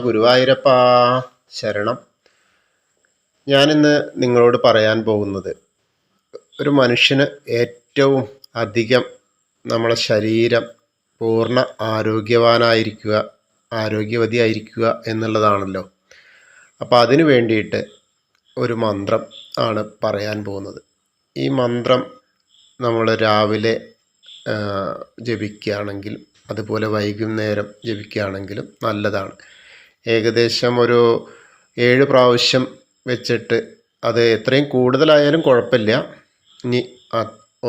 ഗുരുവായൂരപ്പാ ശരണം. ഞാനിന്ന് നിങ്ങളോട് പറയാൻ പോകുന്നത് ഒരു മനുഷ്യന് ഏറ്റവും അധികം നമ്മളെ ശരീരം പൂർണ്ണ ആരോഗ്യവാനായിരിക്കുക, ആരോഗ്യവതിയായിരിക്കുക എന്നുള്ളതാണല്ലോ. അപ്പോൾ അതിനു വേണ്ടിയിട്ട് ഒരു മന്ത്രം ആണ് പറയാൻ പോകുന്നത്. ഈ മന്ത്രം നമ്മൾ രാവിലെ ജപിക്കുകയാണെങ്കിലും അതുപോലെ വൈകുന്നേരം ജപിക്കുകയാണെങ്കിലും നല്ലതാണ്. ഏകദേശം ഒരു 7 പ്രാവശ്യം വെച്ചിട്ട്, അത് എത്രയും കൂടുതലായാലും കുഴപ്പമില്ല. ഇനി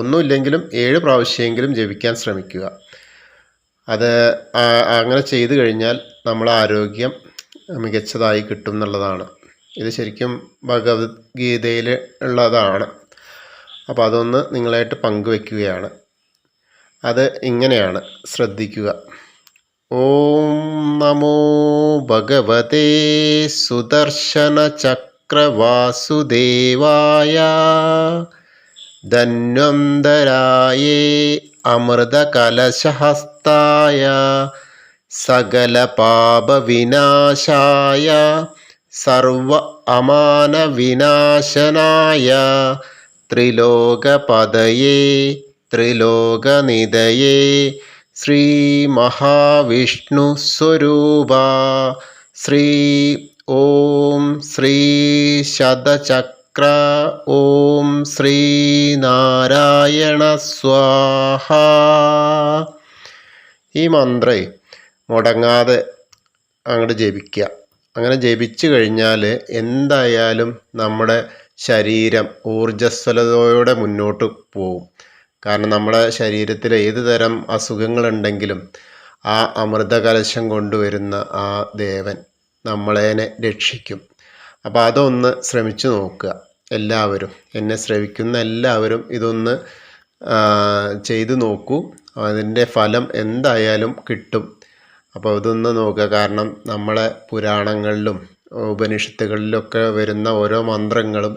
ഒന്നുമില്ലെങ്കിലും 7 പ്രാവശ്യമെങ്കിലും ജപിക്കാൻ ശ്രമിക്കുക. അത് അങ്ങനെ ചെയ്തു കഴിഞ്ഞാൽ നമ്മളെ ആരോഗ്യം മികച്ചതായി കിട്ടും എന്നുള്ളതാണ്. ഇത് ശരിക്കും ഭഗവത്ഗീതയിൽ ഉള്ളതാണ്. അപ്പോൾ അതൊന്ന് നിങ്ങളായിട്ട് പങ്കുവെക്കുകയാണ്. അത് ഇങ്ങനെയാണ്, ശ്രദ്ധിക്കുക. ഓം നമോ ഭഗവതേ സുദർശന ചക്രവാസുദേവായ ധന്വന്തരായേ അമൃതകലശഹസ്തായ സകല പാപവിനാശായ സർവ അമാന വിനാശനായ ത്രിലോകപതയേ ത്രിലോകനിധയേ ശ്രീ മഹാവിഷ്ണു സ്വരൂപ ശ്രീ ഓം ശ്രീ ശതചക്ര ഓം ശ്രീ നാരായണ സ്വാഹ. ഈ മന്ത്രം മുടങ്ങാതെ അങ്ങോട്ട് ജപിക്കുക. അങ്ങനെ ജപിച്ചു കഴിഞ്ഞാൽ എന്തായാലും നമ്മുടെ ശരീരം ഊർജ്ജസ്വലതയോടെ മുന്നോട്ട് പോകും. കാരണം നമ്മുടെ ശരീരത്തിൽ ഏത് തരം അസുഖങ്ങളുണ്ടെങ്കിലും ആ അമൃതകലശം കൊണ്ടുവരുന്ന ആ ദേവൻ നമ്മളേനെ രക്ഷിക്കും. അപ്പോൾ അതൊന്ന് ശ്രമിച്ചു നോക്കുക എല്ലാവരും. എന്നെ ശ്രവിക്കുന്ന എല്ലാവരും ഇതൊന്ന് ചെയ്തു നോക്കൂ. അതിൻ്റെ ഫലം എന്തായാലും കിട്ടും. അപ്പോൾ ഇതൊന്ന് നോക്കുക. കാരണം നമ്മളെ പുരാണങ്ങളിലും ഉപനിഷത്തുകളിലൊക്കെ വരുന്ന ഓരോ മന്ത്രങ്ങളും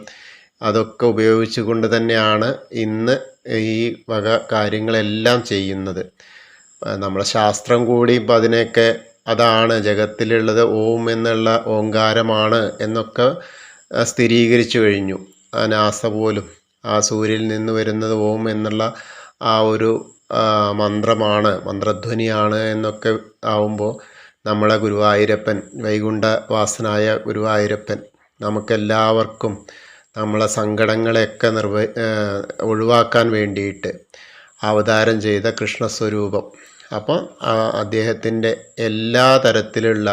അതൊക്കെ ഉപയോഗിച്ചു കൊണ്ട് തന്നെയാണ് ഇന്ന് ഈ വക കാര്യങ്ങളെല്ലാം ചെയ്യുന്നത്. നമ്മളെ ശാസ്ത്രം കൂടി ഇപ്പം അതിനെയൊക്കെ അതാണ് ജഗത്തിലുള്ളത്, ഓം എന്നുള്ള ഓങ്കാരമാണ് എന്നൊക്കെ സ്ഥിരീകരിച്ചു കഴിഞ്ഞു. ആ നാസ പോലും ആ സൂര്യനിൽ നിന്ന് വരുന്നത് ഓം എന്നുള്ള ആ ഒരു മന്ത്രമാണ്, മന്ത്രധ്വനിയാണ് എന്നൊക്കെ ആവുമ്പോൾ നമ്മളെ ഗുരുവായൂരപ്പൻ, വൈകുണ്ഠവാസനായ ഗുരുവായൂരപ്പൻ നമുക്കെല്ലാവർക്കും നമ്മളെ സങ്കടങ്ങളെയൊക്കെ ഒഴിവാക്കാൻ വേണ്ടിയിട്ട് അവതാരം ചെയ്ത കൃഷ്ണസ്വരൂപം. അപ്പോൾ അദ്ദേഹത്തിൻ്റെ എല്ലാ തരത്തിലുള്ള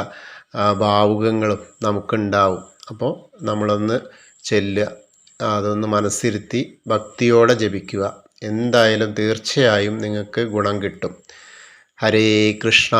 ഭാവുകങ്ങളും നമുക്കുണ്ടാവും. അപ്പോൾ നമ്മളൊന്ന് ചെല്ലുക, അതൊന്ന് മനസ്സിരുത്തി ഭക്തിയോടെ ജപിക്കുക. എന്തായാലും തീർച്ചയായും നിങ്ങൾക്ക് ഗുണം കിട്ടും. ഹരേ കൃഷ്ണ.